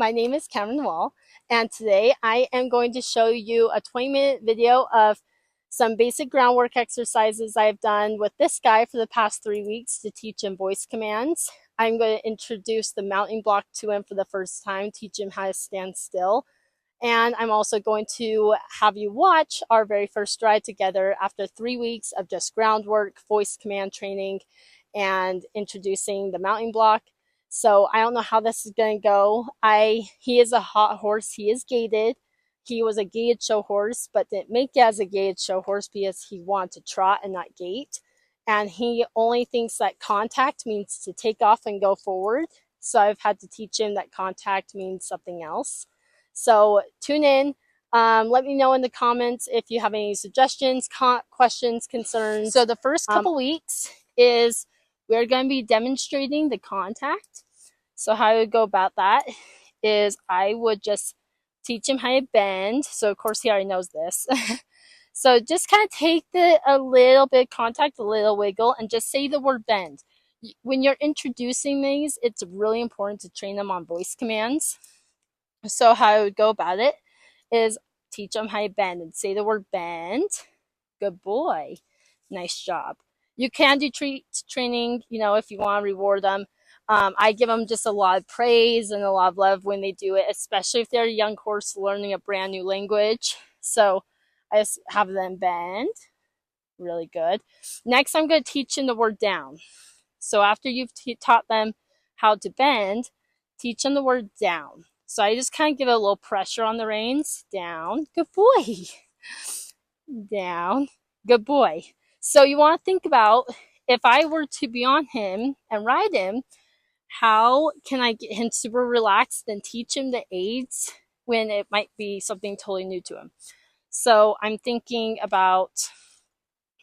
My name is Cameron Wall, and today I am going to show you a 20-minute video of some basic groundwork exercises I've done with this guy for the past 3 weeks to teach him voice commands. I'm going to introduce the mounting block to him for the first time, teach him how to stand still. And I'm also going to have you watch our very first ride together after 3 weeks of just groundwork, voice command training, and introducing the mounting block. So I don't know how this is going to go. He is a hot horse. He is gaited. He was a gaited show horse, but didn't make it as a gaited show horse because he wanted to trot and not gait. And he only thinks that contact means to take off and go forward. So I've had to teach him that contact means something else. So tune in. Let me know in the comments if you have any suggestions, questions, concerns. So the first couple weeks is we're going to be demonstrating the contact. So how I would go about that is I would just teach him how to bend. So of course he already knows this. So just kind of take a little bit of contact, a little wiggle, and just say the word bend. When you're introducing these, it's really important to train them on voice commands. So how I would go about it is teach them how to bend and say the word bend. Good boy. Nice job. You can do training, if you want to reward them. I give them just a lot of praise and a lot of love when they do it, especially if they're a young horse learning a brand new language. So I just have them bend. Really good. Next, I'm going to teach them the word down. So after you've taught them how to bend, teach them the word down. So I just kind of give it a little pressure on the reins. Down. Good boy. Down. Good boy. So you want to think about, if I were to be on him and ride him, how can I get him super relaxed and teach him the aids when it might be something totally new to him? So I'm thinking about,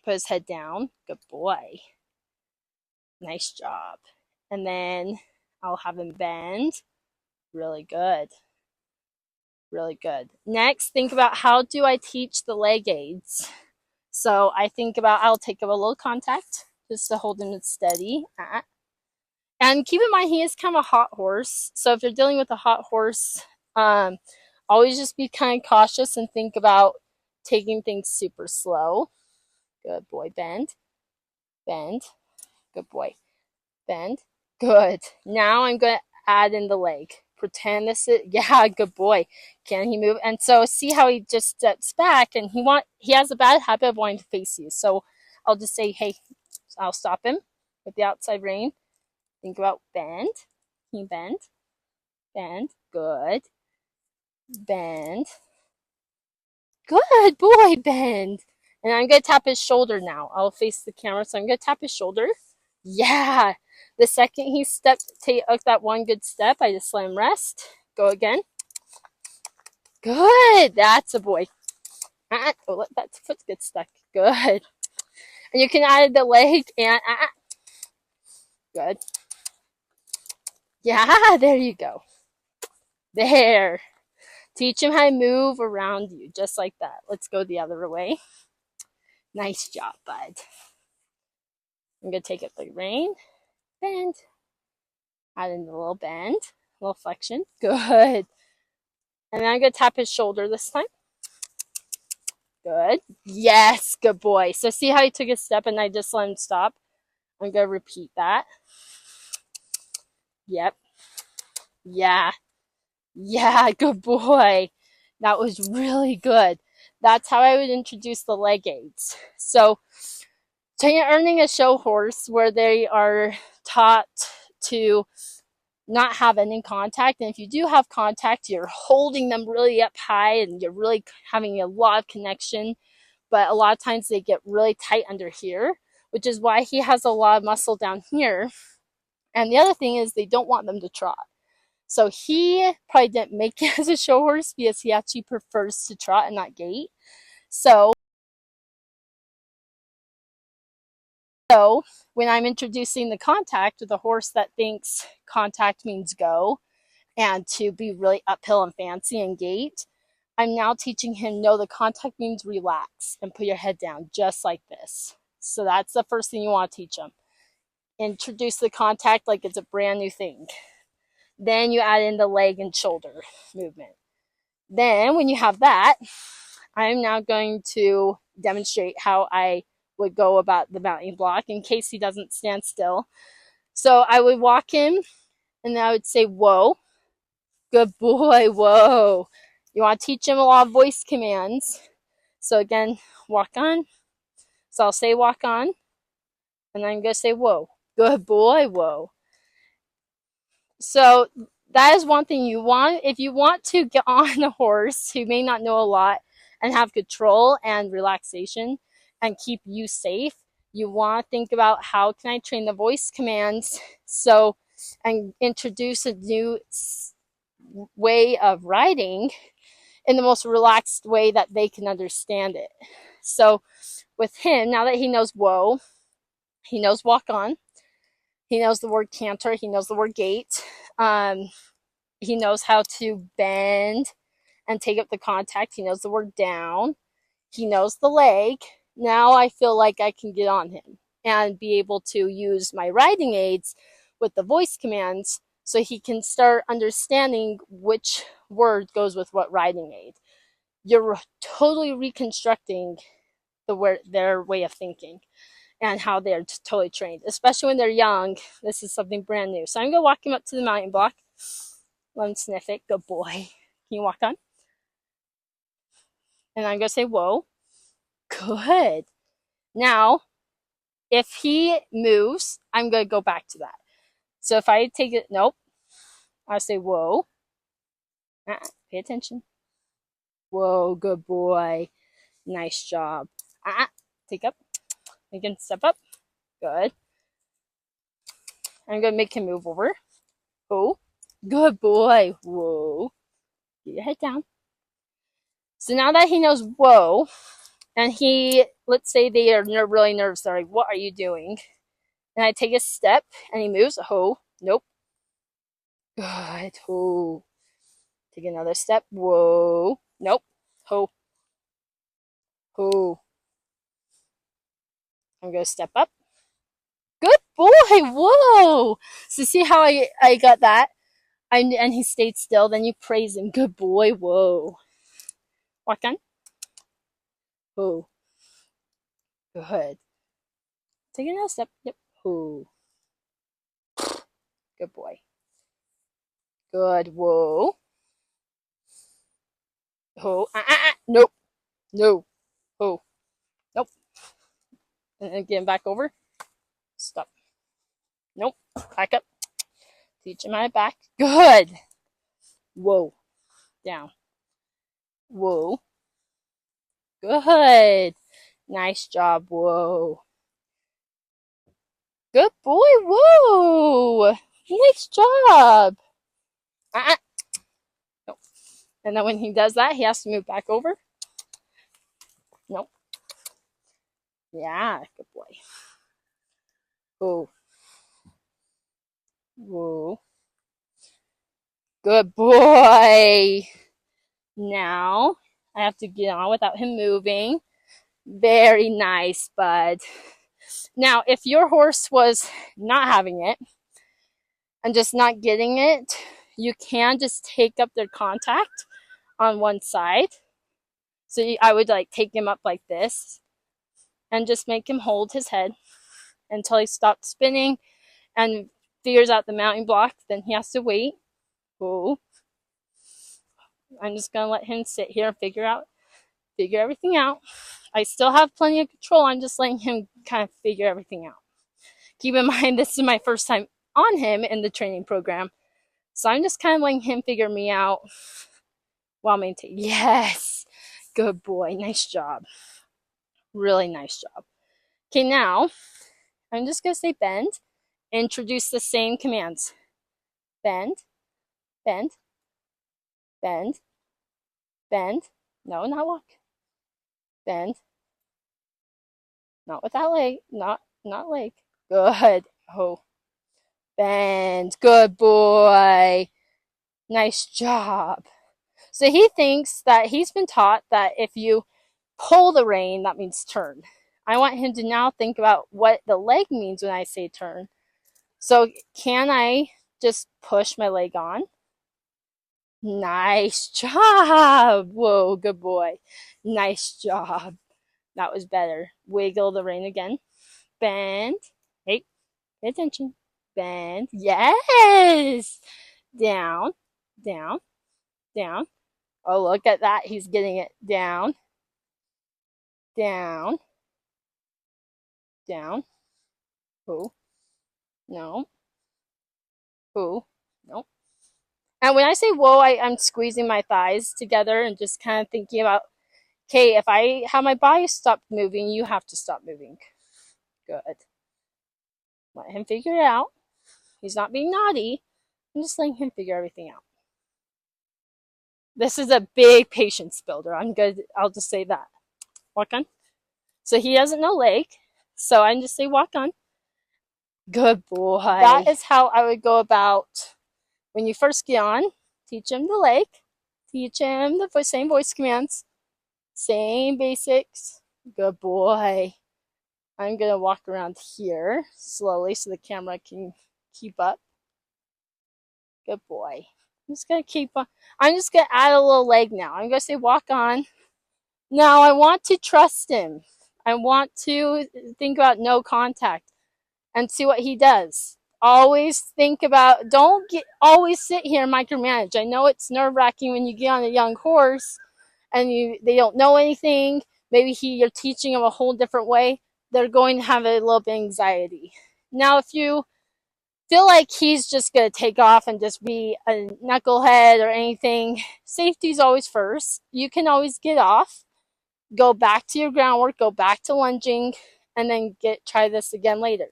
put his head down. Good boy. Nice job. And then I'll have him bend. Really good. Really good. Next, think about, how do I teach the leg aids? So I think about, I'll take a little contact just to hold him steady. And keep in mind, he is kind of a hot horse. So if you're dealing with a hot horse, always just be kind of cautious and think about taking things super slow. Good boy. Bend. Bend. Good boy. Bend. Good. Now I'm going to add in the leg. Pretend this is, yeah, good boy. Can he move? And so see how he just steps back, and he has a bad habit of wanting to face you. So I'll just say, hey, I'll stop him with the outside rein. Think about bend. Can you bend? Bend. Good. Bend. Good boy, bend. And I'm going to tap his shoulder now. I'll face the camera, so I'm going to tap his shoulder. Yeah. The second he took that one good step, I just let him rest. Go again. Good. That's a boy. Oh, let that foot get stuck. Good. And you can add the leg and good. Yeah, there you go. There. Teach him how to move around you, just like that. Let's go the other way. Nice job, bud. I'm going to take up the rein. Bend. Add in a little bend. A little flexion. Good. And then I'm going to tap his shoulder this time. Good. Yes, good boy. So see how he took a step and I just let him stop? I'm going to repeat that. Yep. Yeah. Yeah, good boy. That was really good. That's how I would introduce the leg aids. So you're earning a show horse where they are taught to not have any contact. And if you do have contact, you're holding them really up high and you're really having a lot of connection. But a lot of times they get really tight under here, which is why he has a lot of muscle down here. And the other thing is they don't want them to trot. So he probably didn't make it as a show horse because he actually prefers to trot and not gait. So when I'm introducing the contact with a horse that thinks contact means go and to be really uphill and fancy and gait, I'm now teaching him, no, the contact means relax and put your head down just like this. So that's the first thing you want to teach him. Introduce the contact like it's a brand new thing. Then you add in the leg and shoulder movement. Then when you have that, I'm now going to demonstrate how I would go about the mounting block in case he doesn't stand still. So I would walk him and I would say, whoa, good boy, whoa. You want to teach him a lot of voice commands. So again, walk on. So I'll say walk on, and I'm going to say whoa, good boy, whoa. So that is one thing you want. If you want to get on a horse who may not know a lot and have control and relaxation and keep you safe, you want to think about how can I train the voice commands and introduce a new way of riding in the most relaxed way that they can understand it. So with him, now that he knows whoa, he knows walk on, he knows the word canter, he knows the word gait, he knows how to bend and take up the contact, he knows the word down, he knows the leg. Now I feel like I can get on him and be able to use my riding aids with the voice commands so he can start understanding which word goes with what riding aid. You're totally reconstructing their way of thinking and how they're totally trained, especially when they're young. This is something brand new. So I'm going to walk him up to the mounting block. Let him sniff it. Good boy. Can you walk on? And I'm going to say, whoa. Good. Now, if he moves, I'm going to go back to that. So if I take it, nope. I'll say, whoa. Pay attention. Whoa, good boy. Nice job. Take up. Again, step up. Good. I'm going to make him move over. Oh, good boy. Whoa. Get your head down. So now that he knows whoa, and let's say they are really nervous. They're like, what are you doing? And I take a step and he moves. Oh, nope. Good. Oh. Take another step. Whoa. Nope. Oh. Oh. I'm going to step up. Good boy. Whoa. So see how I got that? And he stayed still. Then you praise him. Good boy. Whoa. Walk on. Oh. Good. Take another step. Yep. Oh. Good boy. Good. Whoa. Oh. Nope. No. Oh. Nope. And again, back over. Stop. Nope. Back up. Teach him my back. Good. Whoa. Down. Whoa. Good. Nice job. Whoa. Good boy. Whoa. Nice job. Nope. And then when he does that, he has to move back over. Nope. Yeah. Good boy. Whoa. Whoa. Good boy. Now I have to get on without him moving. Very nice, bud. Now, if your horse was not having it and just not getting it, you can just take up their contact on one side. So I would like take him up like this and just make him hold his head until he stops spinning and figures out the mounting block. Then he has to wait. Whoa. I'm just going to let him sit here and figure everything out. I still have plenty of control. I'm just letting him kind of figure everything out. Keep in mind, this is my first time on him in the training program. So I'm just kind of letting him figure me out while maintaining. Yes. Good boy. Nice job. Really nice job. Okay, now I'm just going to say bend. Introduce the same commands. Bend, bend, bend, bend. No, not walk. Bend. Not with that leg. Not leg. Good. Oh. Bend. Good boy. Nice job. So he thinks that he's been taught that if you pull the rein, that means turn. I want him to now think about what the leg means when I say turn. So can I just push my leg on. Nice job. Whoa, good boy. Nice job. That was better. Wiggle the rein again. Bend. Hey, pay attention. Bend. Yes. Down, down, down. Oh, look at that. He's getting it. Down, down, down. Oh, no. Oh, no. And when I say whoa, I'm squeezing my thighs together and just kind of thinking about, okay, if I have my body stop moving, you have to stop moving. Good. Let him figure it out. He's not being naughty. I'm just letting him figure everything out. This is a big patience builder. I'll just say that. Walk on. So he doesn't know leg. So I just say walk on. Good boy. That is how I would go about when you first get on. Teach him the leg. Teach him the same voice commands. Same basics. Good boy. I'm going to walk around here slowly so the camera can keep up. Good boy. I'm just going to keep on. I'm just going to add a little leg now. I'm going to say walk on. Now I want to trust him. I want to think about no contact and see what he does. Always think about, always sit here and micromanage. I know it's nerve-wracking when you get on a young horse and they don't know anything. Maybe you're teaching them a whole different way. They're going to have a little bit of anxiety. Now, if you feel like he's just going to take off and just be a knucklehead or anything, safety is always first. You can always get off, go back to your groundwork, go back to lunging, and then try this again later.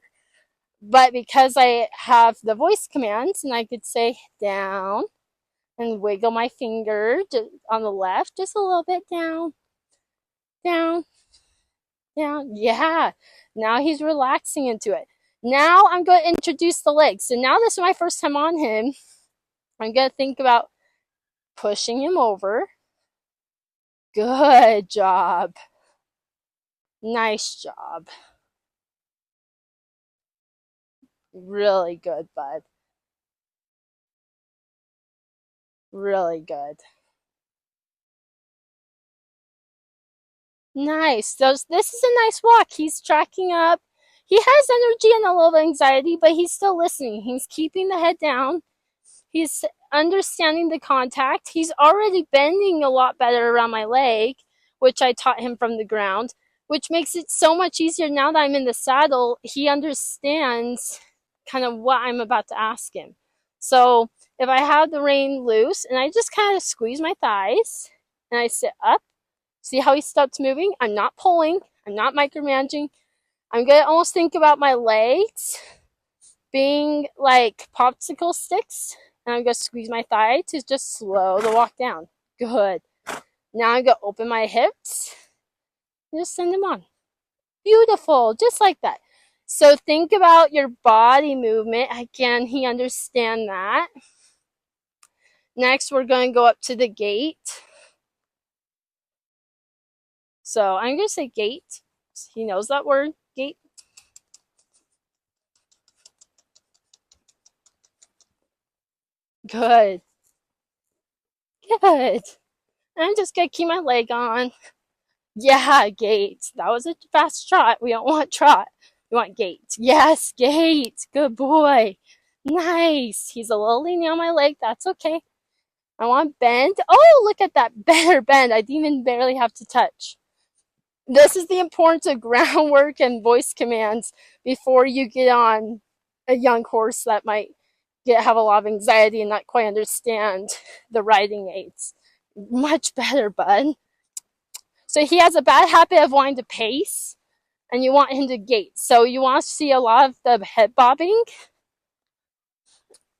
But because I have the voice commands and I could say down and wiggle my finger on the left, just a little bit down, down, down. Yeah, now he's relaxing into it. Now I'm going to introduce the legs. So now this is my first time on him. I'm going to think about pushing him over. Good job. Nice job. Really good, bud. Really good. Nice. This is a nice walk. He's tracking up. He has energy and a little anxiety, but he's still listening. He's keeping the head down. He's understanding the contact. He's already bending a lot better around my leg, which I taught him from the ground, which makes it so much easier now that I'm in the saddle. He understands kind of what I'm about to ask him. So if I have the rein loose and I just kind of squeeze my thighs and I sit up, see how he stops moving? I'm not pulling. I'm not micromanaging. I'm going to almost think about my legs being like popsicle sticks. And I'm going to squeeze my thigh to just slow the walk down. Good. Now I'm going to open my hips and just send them on. Beautiful. Just like that. So think about your body movement. Can he understand that? Next, we're going to go up to the gait. So I'm going to say gait. He knows that word, gait. Good. Good. I'm just going to keep my leg on. Yeah, gait. That was a fast trot. We don't want trot. We want gait. Yes, gait. Good boy. Nice. He's a little leaning on my leg. That's okay. I want bend. Oh, look at that. Better bend. I didn't even barely have to touch. This is the importance of groundwork and voice commands before you get on a young horse that might have a lot of anxiety and not quite understand the riding aids. Much better, bud. So he has a bad habit of wanting to pace, and you want him to gait. So you want to see a lot of the head bobbing.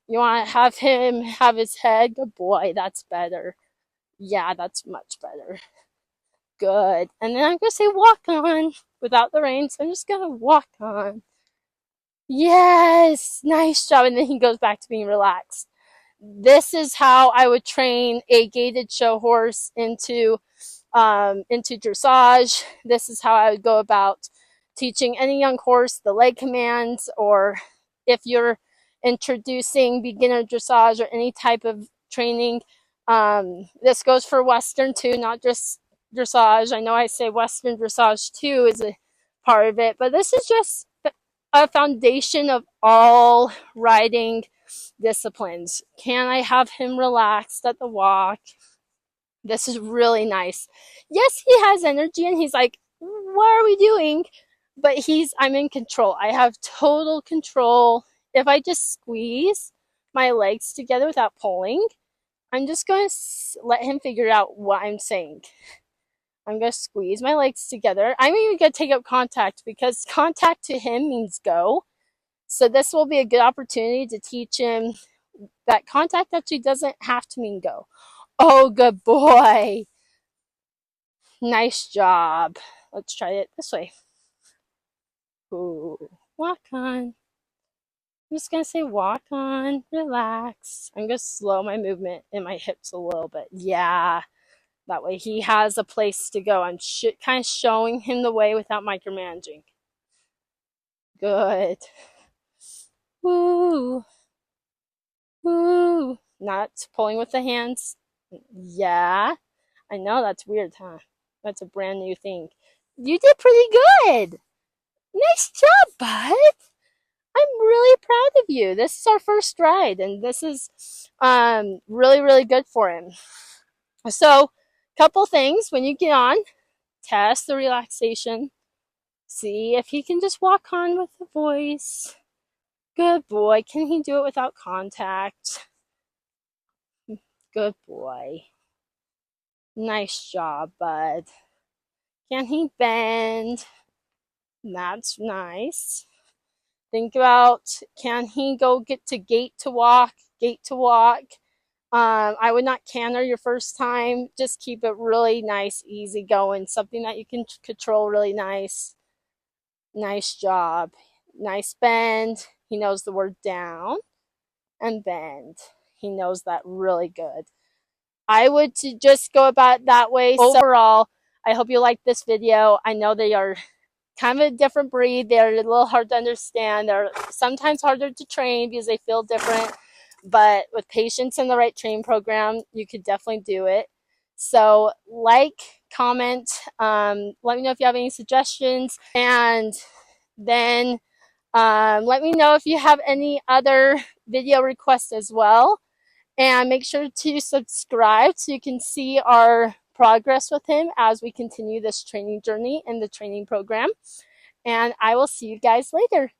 You want to have him have his head. Good boy, that's better. Yeah, that's much better. Good. And then I'm going to say walk on without the reins. I'm just going to walk on. Yes, nice job. And then he goes back to being relaxed. This is how I would train a gaited show horse into dressage. This is how I would go about teaching any young horse the leg commands, or if you're introducing beginner dressage or any type of training. This goes for Western too, not just dressage. I know I say Western dressage too is a part of it, but this is just a foundation of all riding disciplines. Can I have him relaxed at the walk? This is really nice. Yes, he has energy and he's like, what are we doing? But I'm in control. I have total control. If I just squeeze my legs together without pulling, I'm just going to let him figure out what I'm saying. I'm going to squeeze my legs together. I'm even going to take up contact because contact to him means go. So this will be a good opportunity to teach him that contact actually doesn't have to mean go. Oh, good boy. Nice job. Let's try it this way. Ooh, walk on. I'm just going to say walk on, relax. I'm going to slow my movement in my hips a little bit. Yeah, that way he has a place to go. I'm kind of showing him the way without micromanaging. Good. Woo. Woo. Not pulling with the hands. Yeah. I know that's weird, huh? That's a brand new thing. You did pretty good. Nice job, bud. I'm really proud of you. This is our first ride, and this is really, really good for him. So, couple things when you get on, test the relaxation. See if he can just walk on with the voice. Good boy. Can he do it without contact? Good boy. Nice job, bud. Can he bend? That's nice. Think about, can he go get to gait to walk, gait to walk? I would not canter your first time. Just keep it really nice, easy going. Something that you can control really nice. Nice job. Nice bend. He knows the word down and bend. He knows that really good. I would just go about it that way. So overall, I hope you liked this video. I know they are kind of a different breed. They're a little hard to understand. They're sometimes harder to train because they feel different. But with patience and the right training program, you could definitely do it. So like, comment, let me know if you have any suggestions. And then let me know if you have any other video requests as well. And make sure to subscribe so you can see our progress with him as we continue this training journey in the training program. And I will see you guys later.